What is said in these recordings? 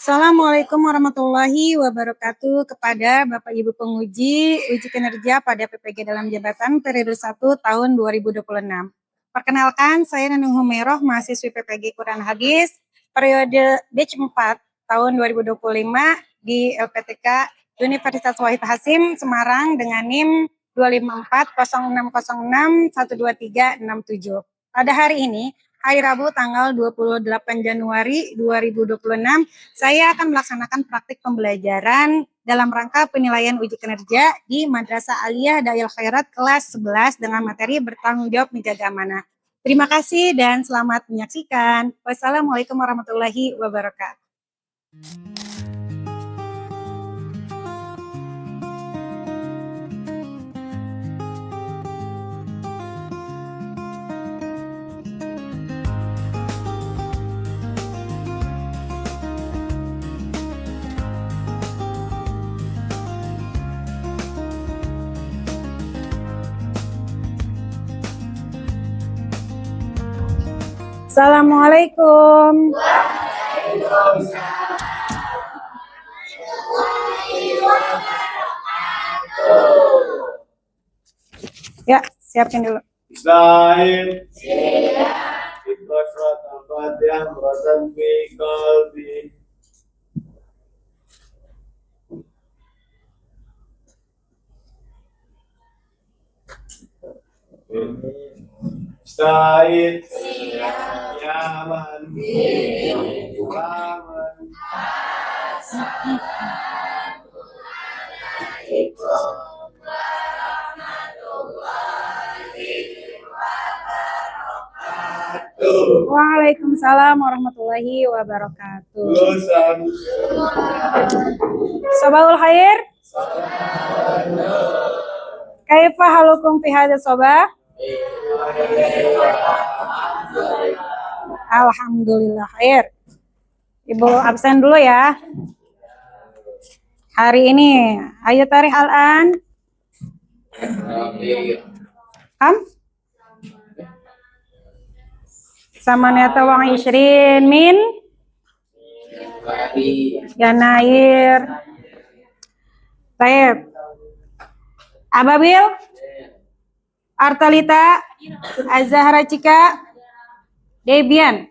Assalamualaikum warahmatullahi wabarakatuh kepada Bapak Ibu penguji uji kinerja pada PPG dalam jabatan periode 1 tahun 2026. Perkenalkan, saya Neneng Humeroh, mahasiswi PPG Quran Hadis, periode batch 4 tahun 2025 di LPTK Universitas Wahid Hasim, Semarang dengan NIM 25406061237. Pada hari ini, hari Rabu tanggal 28 Januari 2026, saya akan melaksanakan praktik pembelajaran dalam rangka penilaian uji kinerja di Madrasah Aliyah Da'il Khairat kelas 11 dengan materi bertanggung jawab menjaga amanah. Terima kasih dan selamat menyaksikan. Wassalamualaikum warahmatullahi wabarakatuh. Assalamualaikum. Ya, siapin dulu. Israel. Ikut surat Al-Fatihah meratan fi qalbi. Sa'id Yaman Waman Waalaikumsalam warahmatullahi wabarakatuh. Lulusan Sabahul khair. Kaifa halukum fi hadha sabah? Alhamdulillah khair. Ibu absen dulu ya. Hari ini, ayo tarikh al-an. Kam? Samaniyata wa ishrin min Yanair. Baik. Ababil, Artalita, Azahra Cika, Debian,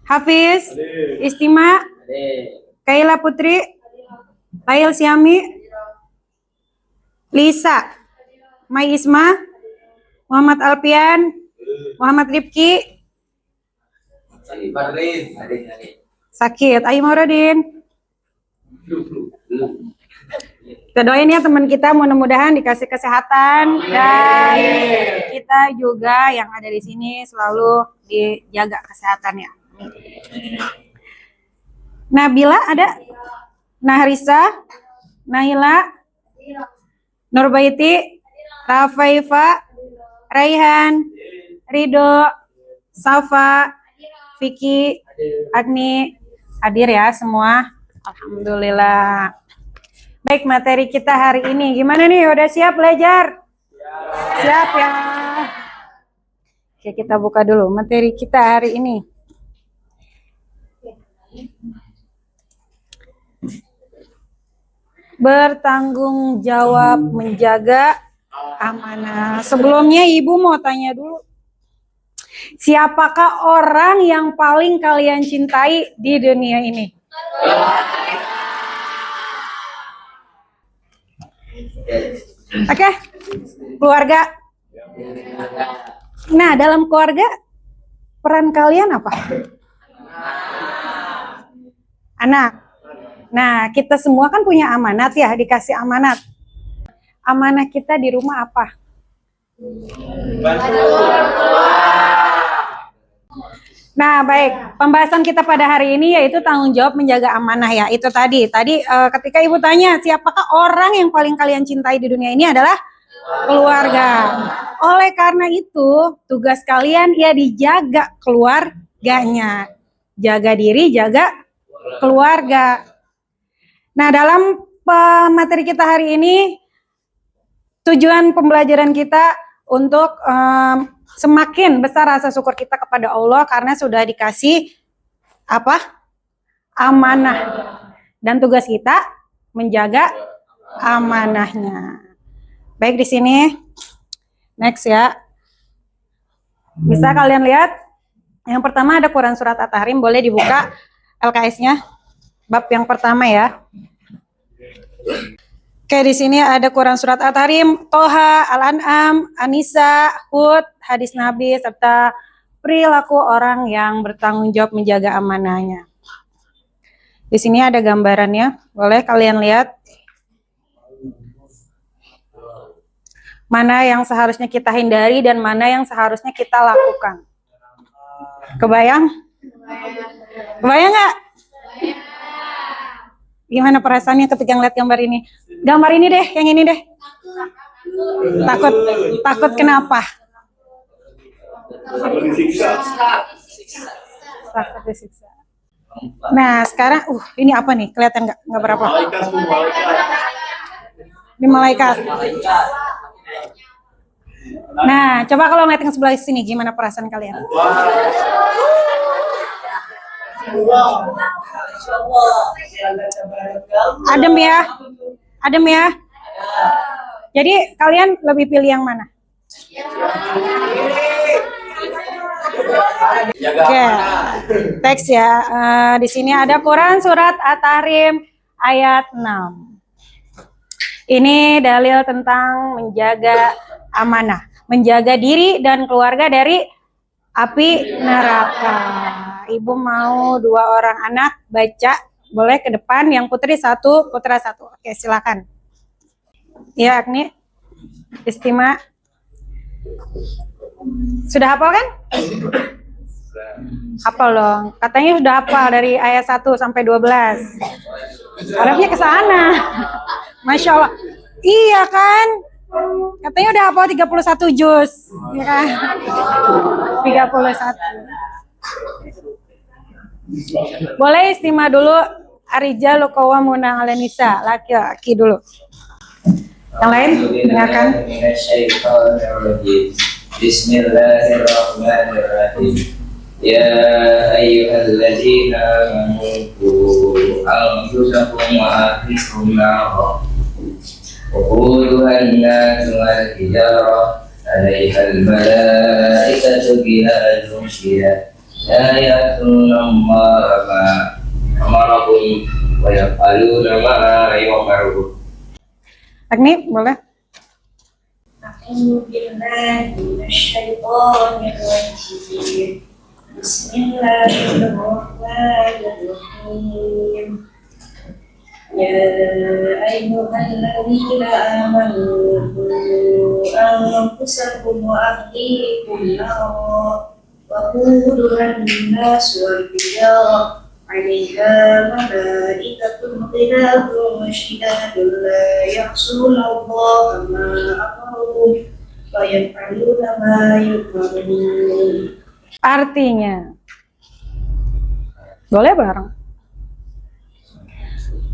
Hafiz, Istima, Kaila Putri, Lail Siami, Lisa, Mai Isma, Muhammad Alpian, Muhammad Rifki, Sakit, Ayu Mauradin. Kita doain ya teman kita, mudah-mudahan dikasih kesehatan dan kita juga yang ada di sini selalu dijaga kesehatannya. Nabila ada? Nahrisa, Nahila, Nurbaiti, Rafaifa, Raihan, Ridho, Safa, Vicky, Agni, hadir ya semua. Alhamdulillah. Baik, materi kita hari ini gimana nih? Udah siap belajar? Siap ya. Oke, kita buka dulu materi kita hari ini. Bertanggung jawab menjaga amanah. Sebelumnya Ibu mau tanya dulu. Siapakah orang yang paling kalian cintai di dunia ini? Oke, keluarga. Nah, dalam keluarga peran kalian apa? Anak. Nah, kita semua kan punya amanat ya, dikasih amanat. Amanah kita di rumah apa? Nah, baik. Pembahasan kita pada hari ini yaitu tanggung jawab menjaga amanah ya. Itu tadi. Ketika Ibu tanya, siapakah orang yang paling kalian cintai di dunia ini adalah keluarga. Oleh karena itu, tugas kalian ya dijaga keluarganya. Jaga diri, jaga keluarga. Nah, dalam materi kita hari ini, tujuan pembelajaran kita untuk semakin besar rasa syukur kita kepada Allah karena sudah dikasih apa? amanah. Dan tugas kita menjaga amanahnya. Baik, di sini. Next ya. Bisa kalian lihat. Yang pertama ada Quran Surat At-Tahrim. Boleh dibuka LKS-nya. Bab yang pertama ya. Oke, di sini ada Quran Surat At-Tahrim, Toha, Al-An'am, An-Nisa, Hud, hadis Nabi, serta perilaku orang yang bertanggung jawab menjaga amanahnya. Di sini ada gambarannya, boleh kalian lihat. Mana yang seharusnya kita hindari dan mana yang seharusnya kita lakukan. Kebayang? Kebayang nggak? Gimana perasaannya ketika ngeliat gambar ini? Gambar ini deh, yang ini deh. Takut kenapa? Takut disiksa. Takut disiksa. Nah, sekarang, ini apa nih? Kelihatan nggak? Nggak berapa? Malaikat tuh, malaikat. Ini malaikat. Nah, coba kalau ngeliat yang sebelah sini, gimana perasaan kalian? Adem ya? Adem ya? Jadi kalian lebih pilih yang mana? Oke, teks ya. Di sini ada Quran Surat At-Tahrim ayat 6. Ini dalil tentang menjaga amanah, menjaga diri dan keluarga dari api neraka. Ibu mau 2 orang anak baca, boleh ke depan, yang putri 1, putra 1. Oke, silakan. Ya, Agni, Istima. Sudah hafal kan? Hafal dong. Katanya sudah hafal dari ayat 1 sampai 12. Harapnya ke sana. Masya Allah. Iya kan? Katanya udah hafal 31 juz. Ya kan? 31. Boleh Istima dulu. Arijal qawwamuna 'alan nisa. Laki-laki dulu. Yang lain dengarkan. Bismillahirrahmanirrahim. Ya ayyuhalladzina amanu qu anfusakum wa ahlikum nara. Waquduha an-nasu wal hijarah 'alaiha al-malaikatu ghilazun syidad la ya'tuna Allaha ma amarahum wa yaf'aluna ma yu'marun. Agni, boleh? أعوذ بالله من الشيطان الرجيم بسم الله الرحمن الرحيم يا أيها الذين آمنوا قوا أنفسكم وأهليكم نارا وقودها الناس والحجارة عليها ملائكة غلاظ شداد لا يعصون الله ما أمرهم ويفعلون ما يؤمرون. Artinya, boleh bareng.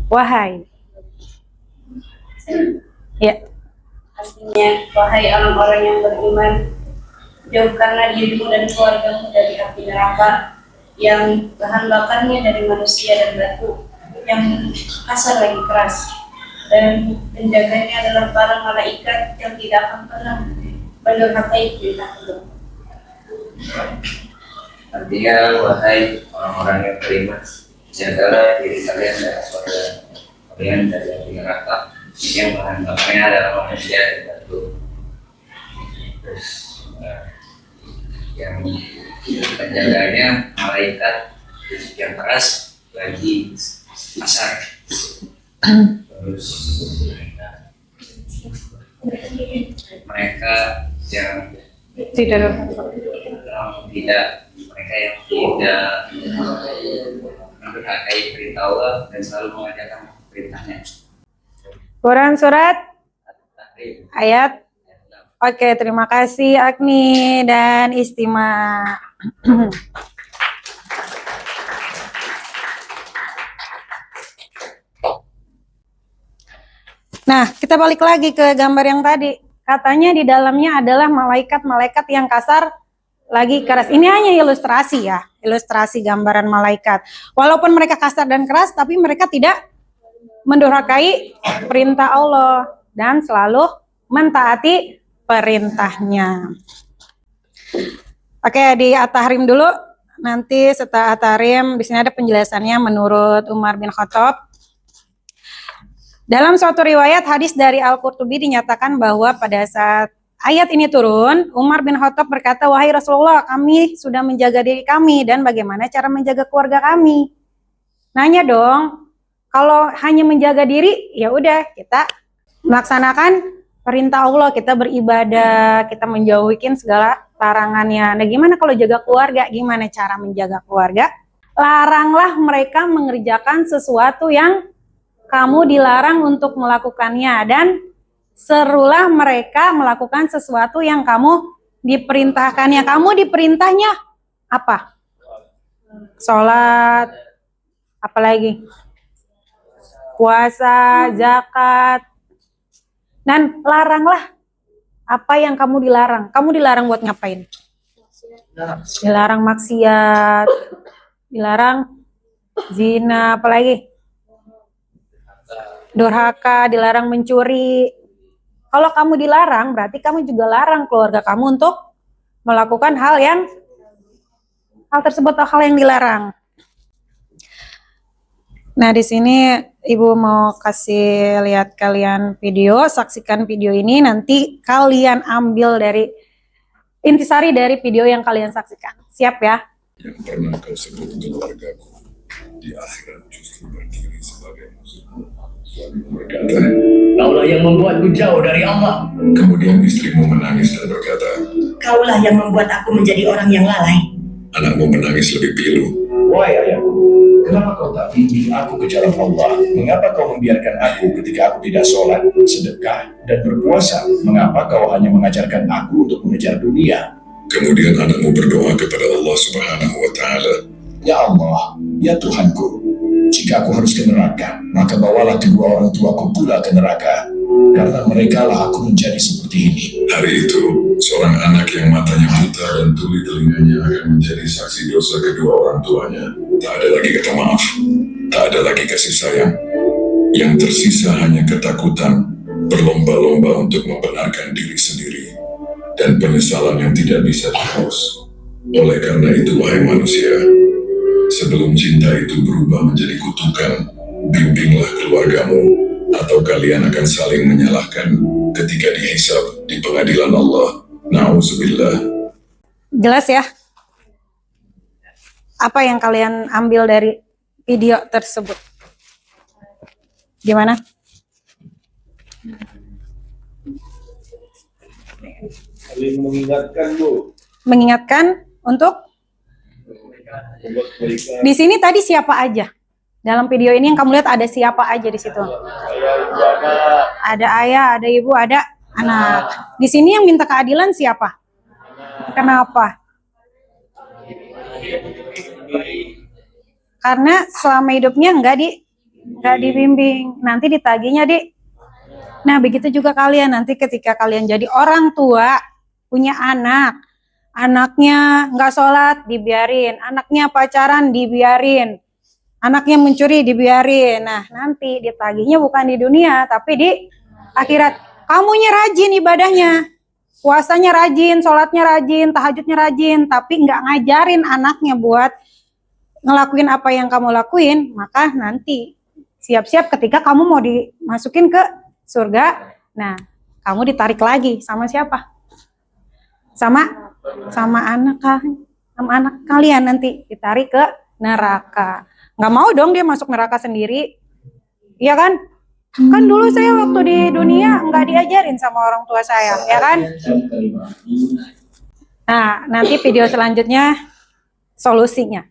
Wahai. Ya. Artinya, wahai orang-orang yang beriman, jauhkanlah dirimu dan keluargamu dari api neraka yang bahan bakarnya dari manusia dan batu, yang kasar lagi keras, dan penjaganya adalah para malaikat yang tidak akan pernah mendurhakai perintah Allah. Artinya, wahai orang-orang yang beriman, jagalah diri kalian dan saudara kalian dari api neraka yang bahan bakarnya adalah manusia dan batu. Terus yang penjaganya malaikat yang keras lagi kasar. Terus mereka yang tidak mendurhakai perintah Allah dan selalu mengajarkan perintahnya. Quran Surat ayat. Oke, terima kasih Agni dan Istima. Nah, kita balik lagi ke gambar yang tadi. Katanya di dalamnya adalah malaikat-malaikat yang kasar lagi keras. Ini hanya ilustrasi ya, ilustrasi gambaran malaikat. Walaupun mereka kasar dan keras, tapi mereka tidak mendurhakai perintah Allah dan selalu mentaati perintahnya. Oke, di At-Tahrim dulu. Nanti setelah At-Tahrim, di sini ada penjelasannya menurut Umar bin Khattab. Dalam suatu riwayat hadis dari Al-Qurtubi dinyatakan bahwa pada saat ayat ini turun, Umar bin Khattab berkata, "Wahai Rasulullah, kami sudah menjaga diri kami dan bagaimana cara menjaga keluarga kami?" Nanya dong, kalau hanya menjaga diri, ya udah kita melaksanakan perintah Allah, kita beribadah, kita menjauhikan segala larangannya. Nah, gimana kalau jaga keluarga? Gimana cara menjaga keluarga? Laranglah mereka mengerjakan sesuatu yang kamu dilarang untuk melakukannya dan serulah mereka melakukan sesuatu yang kamu diperintahkannya. Kamu diperintahnya apa? Sholat, apalagi? Puasa, zakat. Dan laranglah apa yang kamu dilarang. Kamu dilarang buat ngapain? Dilarang maksiat, dilarang zina, apalagi? Durhaka, dilarang mencuri. Kalau kamu dilarang, berarti kamu juga larang keluarga kamu untuk melakukan hal tersebut atau hal yang dilarang. Nah, di sini Ibu mau kasih lihat kalian video, saksikan video ini, nanti kalian ambil dari intisari dari video yang kalian saksikan. Siap ya? Yang pernah kau sebut keluargaku di akhirat justru berdiri sebagai musuhmu. Suamimu berkata, Kaulah yang membuatku jauh dari Allah. kemudian istrimu menangis dan berkata, Kaulah yang membuat aku menjadi orang yang lalai. anakmu menangis lebih pilu. Wahai ayahku, kenapa kau tak bimbing aku ke jalan Allah? Mengapa kau membiarkan aku ketika aku tidak sholat, sedekah, dan berpuasa? Mengapa kau hanya mengajarkan aku untuk mengejar dunia? Kemudian anakmu berdoa kepada Allah Subhanahu wa Ta'ala, Ya Allah, ya Tuhanku, jika aku harus ke neraka, maka bawalah kedua orang tuaku pula ke neraka. Karena mereka lah aku menjadi seperti ini. hari itu seorang anak yang matanya buta dan tuli telinganya akan menjadi saksi dosa kedua orang tuanya. Tak ada lagi kata maaf, tak ada lagi kasih sayang. Yang tersisa hanya ketakutan, berlomba-lomba untuk membenarkan diri sendiri, dan penyesalan yang tidak bisa dihapus. Oleh karena itu, wahai manusia, sebelum cinta itu berubah menjadi kutukan, bimbinglah keluargamu, atau kalian akan saling menyalahkan ketika dihisab di pengadilan Allah. Na'udzubillah. Jelas ya? Apa yang kalian ambil dari video tersebut? Gimana? Saling mengingatkan, Bu. Mengingatkan untuk Membuat kebaikan. di sini tadi siapa aja? Dalam video ini yang kamu lihat ada siapa aja di situ? Saya ibu anak. Ada ayah, ada ibu, ada anak. Di sini yang minta keadilan siapa? Kenapa? Karena selama hidupnya nggak dibimbing, nanti ditagihnya di. Nah, begitu juga kalian nanti ketika kalian jadi orang tua, punya anak, anaknya nggak sholat dibiarin, anaknya pacaran dibiarin, anaknya mencuri dibiarin. Nah, nanti ditagihnya bukan di dunia, tapi di akhirat. Kamunya rajin ibadahnya, puasanya rajin, sholatnya rajin, tahajudnya rajin, tapi nggak ngajarin anaknya buat ngelakuin apa yang kamu lakuin, maka nanti siap-siap ketika kamu mau dimasukin ke surga, nah kamu ditarik lagi sama siapa? Sama anak kalian nanti ditarik ke neraka. Nggak mau dong dia masuk neraka sendiri, iya kan? Kan dulu saya waktu di dunia nggak diajarin sama orang tua saya, ya kan? Nah, nanti video selanjutnya solusinya.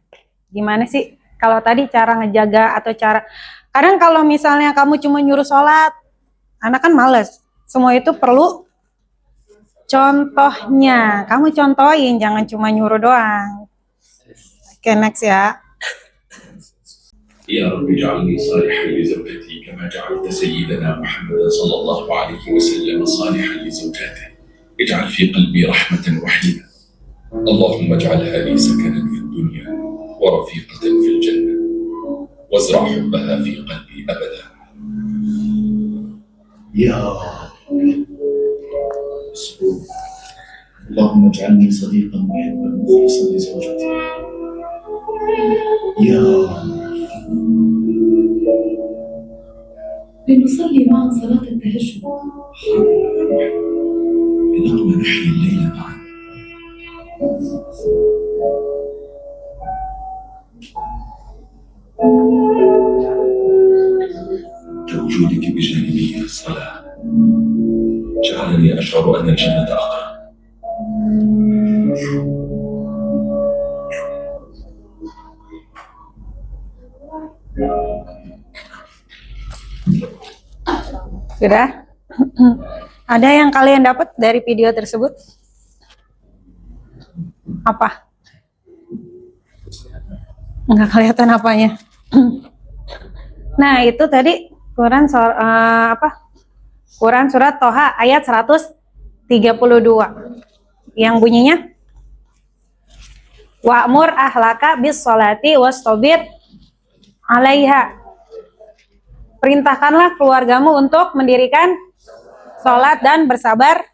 Gimana sih? Kalau tadi cara ngejaga atau cara... Kadang kalau misalnya kamu cuma nyuruh sholat, anak kan males. Semua itu perlu contohnya. Kamu contohin, jangan cuma nyuruh doang. Oke, next ya. Ya Rabbi ja'alni salihan li zawjati kama ja'alta sayyidana Muhammadan sallallahu alaihi wasallam salihan li zawjatihi. Ij'al fi qalbi rahmatan wa hilman اللهم اجعلها لي سكنا في الدنيا ورفيقة في الجنة وازرع حبها في قلبي أبدا. يا اللهم اجعلني صديقا محبا مخلصا لزوجتي. يا لنصلي معا صلاة التهجد. لنقم نحيي الليل معا. كوجودك بجانبي في الصلاة جعلني أشعر أن الجنة أقرب. Sudah? Ada yang kalian dapat dari video tersebut? Apa? Nggak kelihatan apanya. Nah, itu tadi Quran Quran surat Toha ayat 132 yang bunyinya wa'mur ahlaka bis sholati wastabir 'alaiha. Perintahkanlah keluargamu untuk mendirikan sholat dan bersabar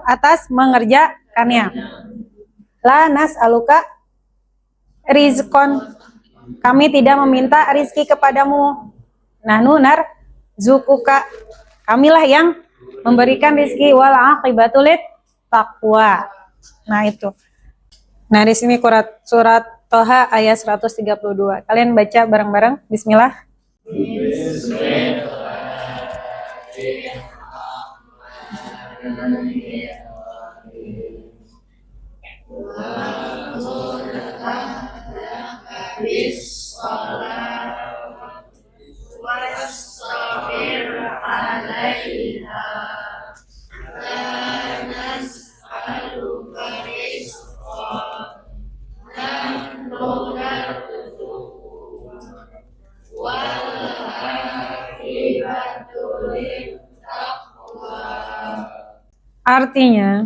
atas mengerjakannya. La nas'aluka rizqon, kami tidak meminta rizki kepadamu. Nahnu narzuquka, kamilah yang memberikan rizki. Wal aqibatu lit taqwa. Nah itu. Nah di sini surat Toha ayat 132. Kalian baca bareng-bareng. Bismillah. Artinya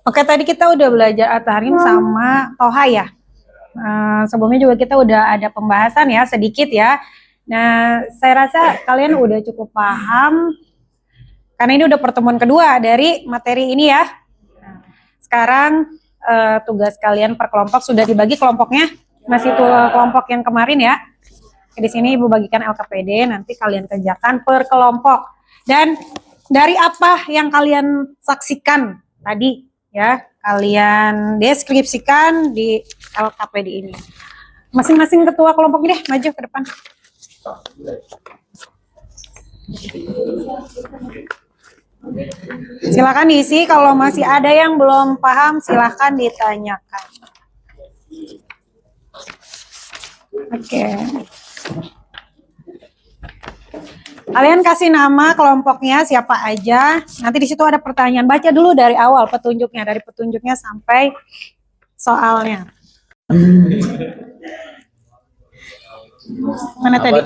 oke, tadi kita udah belajar At-Tahrim sama Toha ya. Sebelumnya juga kita udah ada pembahasan ya, sedikit ya. Nah, saya rasa kalian udah cukup paham, karena ini udah pertemuan kedua dari materi ini ya. Nah, sekarang tugas kalian per kelompok sudah dibagi kelompoknya, masih tuh kelompok yang kemarin ya. Di sini Ibu bagikan LKPD, nanti kalian kerjakan per kelompok. Dan dari apa yang kalian saksikan tadi, ya kalian deskripsikan di LKPD ini. Masing-masing ketua kelompok ini deh maju ke depan. Silakan diisi, kalau masih ada yang belum paham silakan ditanyakan. Oke. Kalian kasih nama kelompoknya siapa aja. Nanti di situ ada pertanyaan. Baca dulu dari awal petunjuknya, dari petunjuknya sampai soalnya. Mana tadi?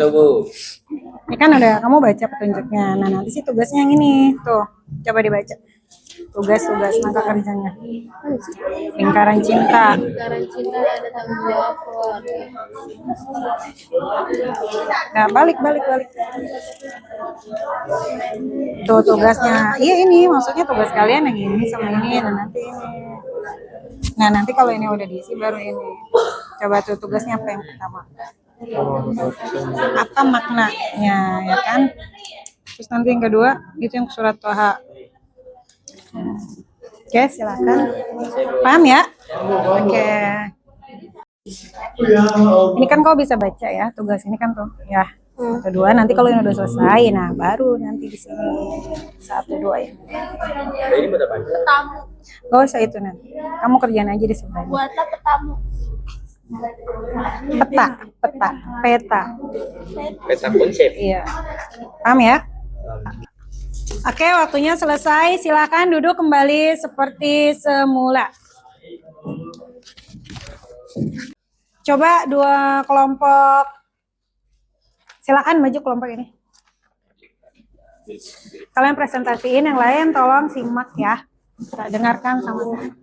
Ini kan udah kamu baca petunjuknya. Nah, nanti sih tugasnya yang ini. Tuh, coba dibaca. Tugas-tugas langkah kerjanya. Lingkaran cinta. Lingkaran cinta ada tanggung jawab keluarga. Nah, balik. Tuh tugasnya. Iya ini, maksudnya tugas kalian yang ini sama ini dan nanti ini. Nah, nanti kalau ini udah diisi baru ini. Coba tuh tugasnya apa yang pertama? Apa maknanya, ya kan? Terus nanti yang kedua, itu yang surat Toha. Oke, silakan. Paham ya? Oke. Ini kan kau bisa baca ya, tugas ini kan tuh. Ya, 1, 2. Nanti kalau ini udah selesai, nah baru nanti di sini 1, 2 ya. Ini pada baca. Tamu. Gak usah itu nanti. Kamu kerjaan aja di sebelah. Buatlah petamu. Peta. Peta konsep. Iya. Paham ya? Oke, waktunya selesai. Silakan duduk kembali seperti semula. Coba dua kelompok. Silakan maju kelompok ini. Kalian presentasiin, yang lain tolong simak ya. Kita dengarkan sama-sama.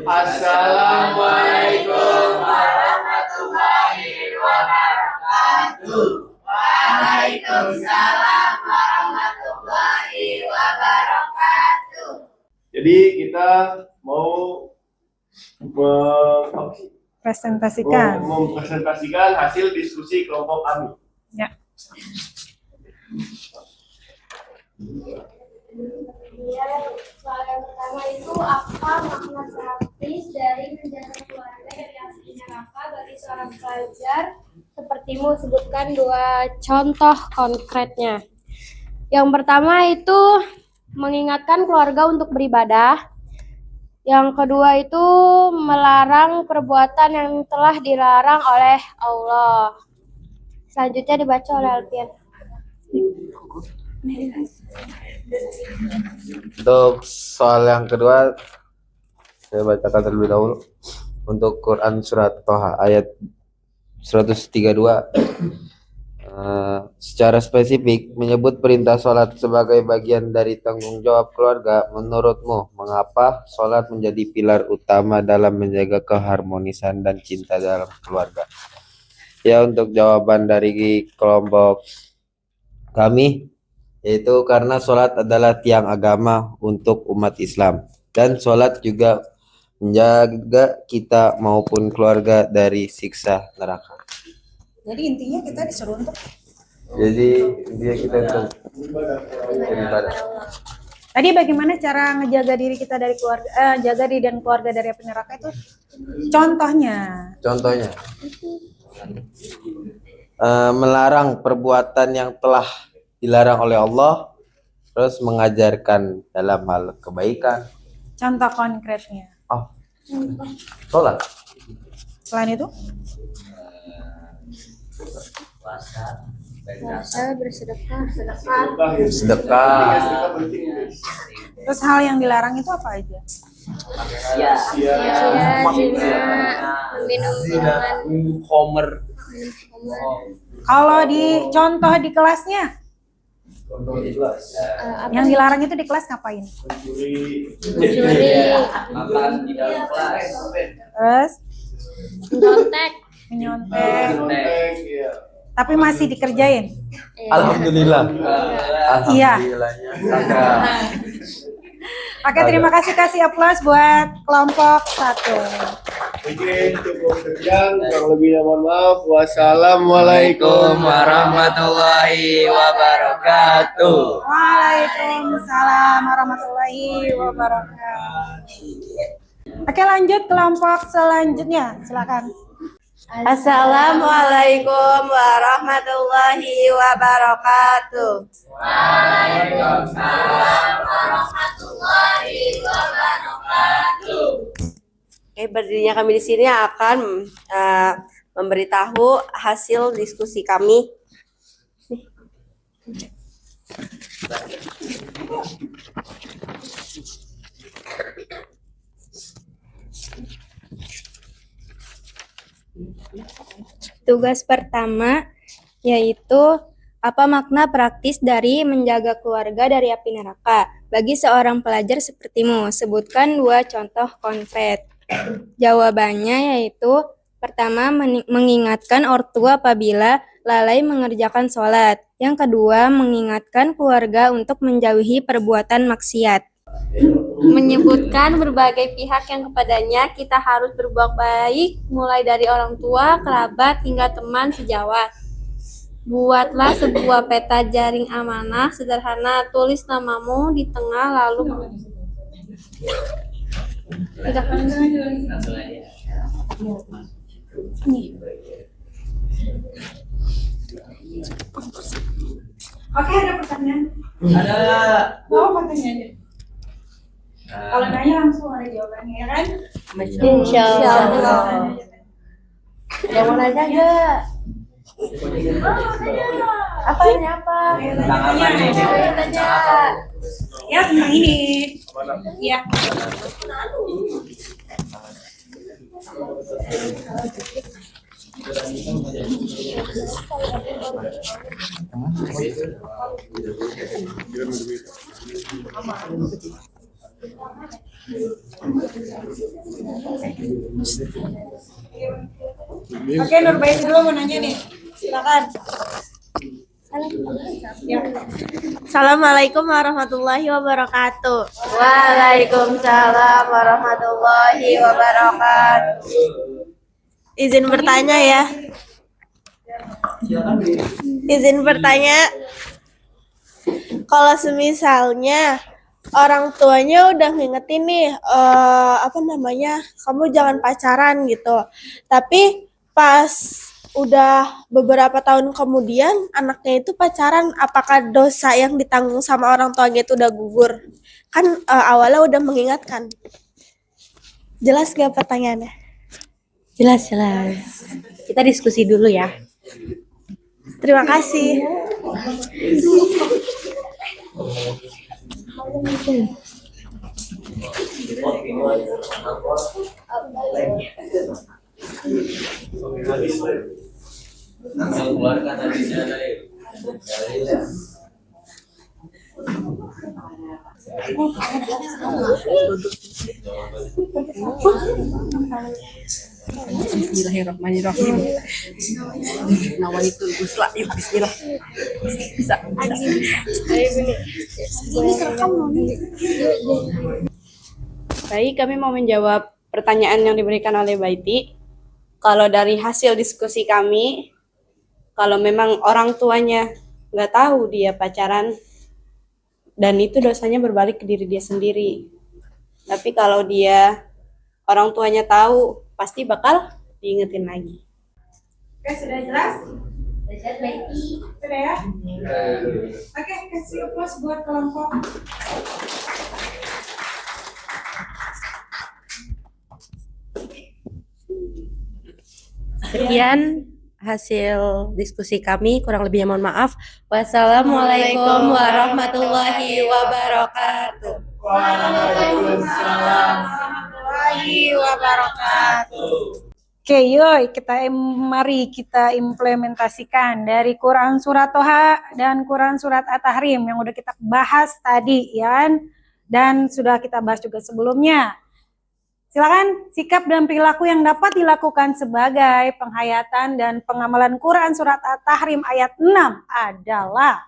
Assalamualaikum warahmatullahi wabarakatuh. Waalaikumsalam warahmatullahi wabarakatuh. Jadi kita mau mempresentasikan hasil diskusi kelompok kami. Ya. Soal yang pertama itu apa makna praktis dari menjaga keluarga dari api neraka bagi seorang pelajar? Sepertimu sebutkan dua contoh konkretnya. Yang pertama itu mengingatkan keluarga untuk beribadah. Yang kedua itu melarang perbuatan yang telah dilarang oleh Allah. Selanjutnya dibaca oleh Alfian. Untuk soal yang kedua, saya bacakan terlebih dahulu. Untuk Quran Surat Toha ayat 132, secara spesifik menyebut perintah sholat sebagai bagian dari tanggung jawab keluarga. Menurutmu, mengapa sholat menjadi pilar utama dalam menjaga keharmonisan dan cinta dalam keluarga? Ya, untuk jawaban dari kelompok kami, yaitu karena sholat adalah tiang agama untuk umat Islam, dan sholat juga menjaga kita maupun keluarga dari siksa neraka. Jadi intinya kita disuruh untuk beribadah. Tadi bagaimana cara ngejaga diri kita dari keluarga, jaga diri dan keluarga dari api neraka itu? Contohnya, melarang perbuatan yang telah dilarang oleh Allah, terus mengajarkan dalam hal kebaikan. contoh konkretnya. Sholat. Selain itu, Puasa, bersedekah, Sedekah. terus hal yang dilarang itu apa aja? zina, minum minuman Homer. Kalau di contoh di kelasnya, yang dilarang itu di kelas ngapain? mencuri, Makan di dalam kelas. Terus nyontek. menyontek, Iya. tapi masih dikerjain. Alhamdulillah. Iya. Alhamdulillahnya. Oke, terima kasih aplaus buat kelompok 1. Oke, cukup sekian. Kurang lebihnya mohon maaf. Wassalamualaikum warahmatullahi wabarakatuh. Waalaikumsalam warahmatullahi wabarakatuh. Oke, lanjut kelompok selanjutnya, silakan. Assalamualaikum warahmatullahi wabarakatuh. Oke, berdirinya kami di sini akan memberitahu hasil diskusi kami. Tugas pertama yaitu apa makna praktis dari menjaga keluarga dari api neraka bagi seorang pelajar sepertimu? Sebutkan dua contoh konkret. Jawabannya yaitu pertama, mengingatkan ortua apabila lalai mengerjakan sholat. Yang kedua, mengingatkan keluarga untuk menjauhi perbuatan maksiat. Menyebutkan berbagai pihak yang kepadanya kita harus berbuat baik, mulai dari orang tua, kerabat, hingga teman sejawat. Buatlah sebuah peta jaring amanah sederhana, tulis namamu di tengah lalu Oke, ada pertanyaan? Ada. Mau pertanyaan aja. Kalau nanya langsung ada jawabannya, ya kan? Insya Allah. Ada yang mau nanya nggak? Apa ini apa? Tanya. Ya, tentang ini. Ya. Oke, Nurbaiti dulu mau nanya nih. Silakan. Ya. Assalamualaikum warahmatullahi wabarakatuh. Waalaikumsalam warahmatullahi wabarakatuh. Izin bertanya ya. Izin bertanya. Kalau semisalnya orang tuanya udah ngingetin nih, kamu jangan pacaran gitu. Tapi pas udah beberapa tahun kemudian anaknya itu pacaran, apakah dosa yang ditanggung sama orang tuanya itu udah gugur? Kan awalnya udah mengingatkan. Jelas gak pertanyaannya? Jelas. Kita diskusi dulu ya. Terima kasih. Bismillahirrahmanirrahim. Nawaitul ghusla. Yuk, bismillah. Bisa. Baik, kami mau menjawab pertanyaan yang diberikan oleh Baiti. Kalau dari hasil diskusi kami, kalau memang orang tuanya nggak tahu dia pacaran, dan itu dosanya berbalik ke diri dia sendiri. Tapi kalau dia orang tuanya tahu, pasti bakal diingetin lagi. Oke, sudah jelas? Sudah ya? Oke, kasih applause buat kelompok. Sekian hasil diskusi kami, kurang lebihnya mohon maaf. Wassalamualaikum warahmatullahi wabarakatuh. Waalaikumsalam warahmatullahi wabarakatuh. Oke, yuk mari kita implementasikan dari Quran Surat Toha dan Quran Surat At-Tahrim yang udah kita bahas tadi ya kan? Dan sudah kita bahas juga sebelumnya. Silakan sikap dan perilaku yang dapat dilakukan sebagai penghayatan dan pengamalan Quran Surat At-Tahrim ayat 6 adalah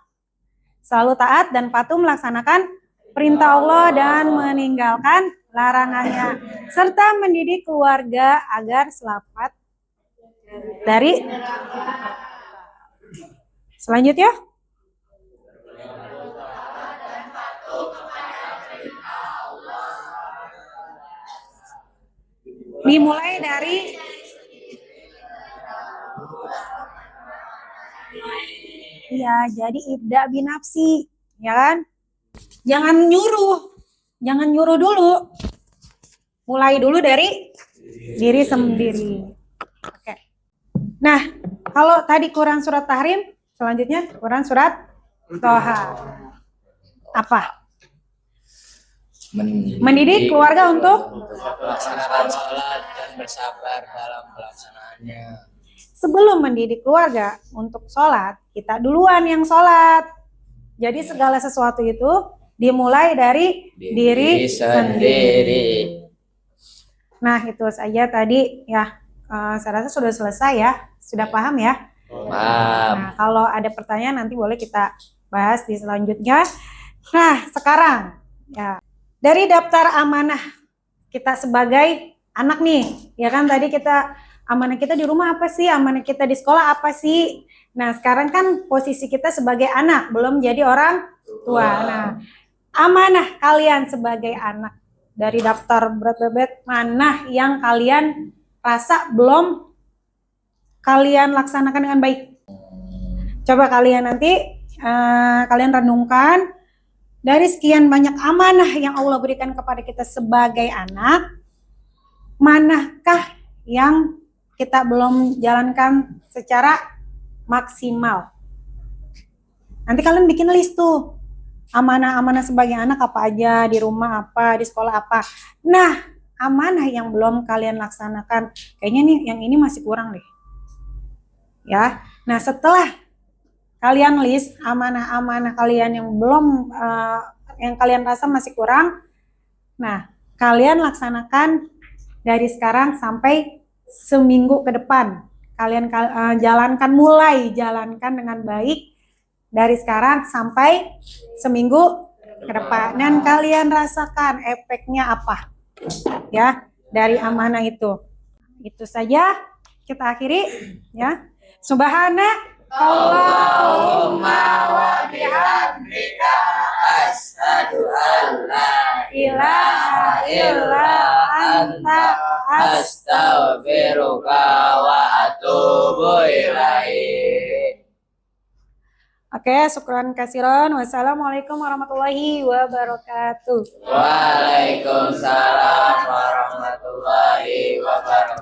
selalu taat dan patuh melaksanakan perintah Allah dan meninggalkan larangannya, serta mendidik keluarga agar selamat dari selanjutnya. Dimulai dari ya, jadi ibda binafsi, ya kan? Jangan nyuruh dulu. Mulai dulu dari diri sendiri. Oke. Nah, kalau tadi Quran Surat Tahrim, selanjutnya Quran Surat Toha. Apa? Mendidik keluarga untuk melaksanakan sholat dan bersabar dalam pelaksanaannya. Sebelum mendidik keluarga untuk sholat, kita duluan yang sholat. Jadi segala sesuatu itu dimulai dari diri sendiri. Nah, itu saja tadi ya. Saya rasa sudah selesai ya. Sudah paham ya? Paham. Nah, kalau ada pertanyaan nanti boleh kita bahas di selanjutnya. Nah, sekarang ya, dari daftar amanah kita sebagai anak nih, ya kan tadi kita amanah kita di rumah apa sih, amanah kita di sekolah apa sih. Nah, sekarang kan posisi kita sebagai anak, belum jadi orang tua. Nah, amanah kalian sebagai anak dari daftar berat-berat mana yang kalian rasa belum kalian laksanakan dengan baik? Coba kalian nanti kalian renungkan. Dari sekian banyak amanah yang Allah berikan kepada kita sebagai anak, manakah yang kita belum jalankan secara maksimal? Nanti kalian bikin list tuh. Amanah-amanah sebagai anak apa aja, di rumah apa, di sekolah apa. Nah, amanah yang belum kalian laksanakan, kayaknya nih yang ini masih kurang deh. Ya. Nah, setelah kalian list amanah-amanah kalian yang belum yang kalian rasa masih kurang, nah, kalian laksanakan dari sekarang sampai seminggu ke depan. Kalian mulai jalankan dengan baik dari sekarang sampai seminggu ke depan. Dan kalian rasakan efeknya apa ya dari amanah itu. Itu saja kita akhiri ya. Subhanallahumma wa bihamdika asyhadu an la ilaha illa anta astaghfiruka wa atubu ilaik. Oke, syukran kasiron. Wassalamualaikum warahmatullahi wabarakatuh. Waalaikumsalam warahmatullahi wabarakatuh.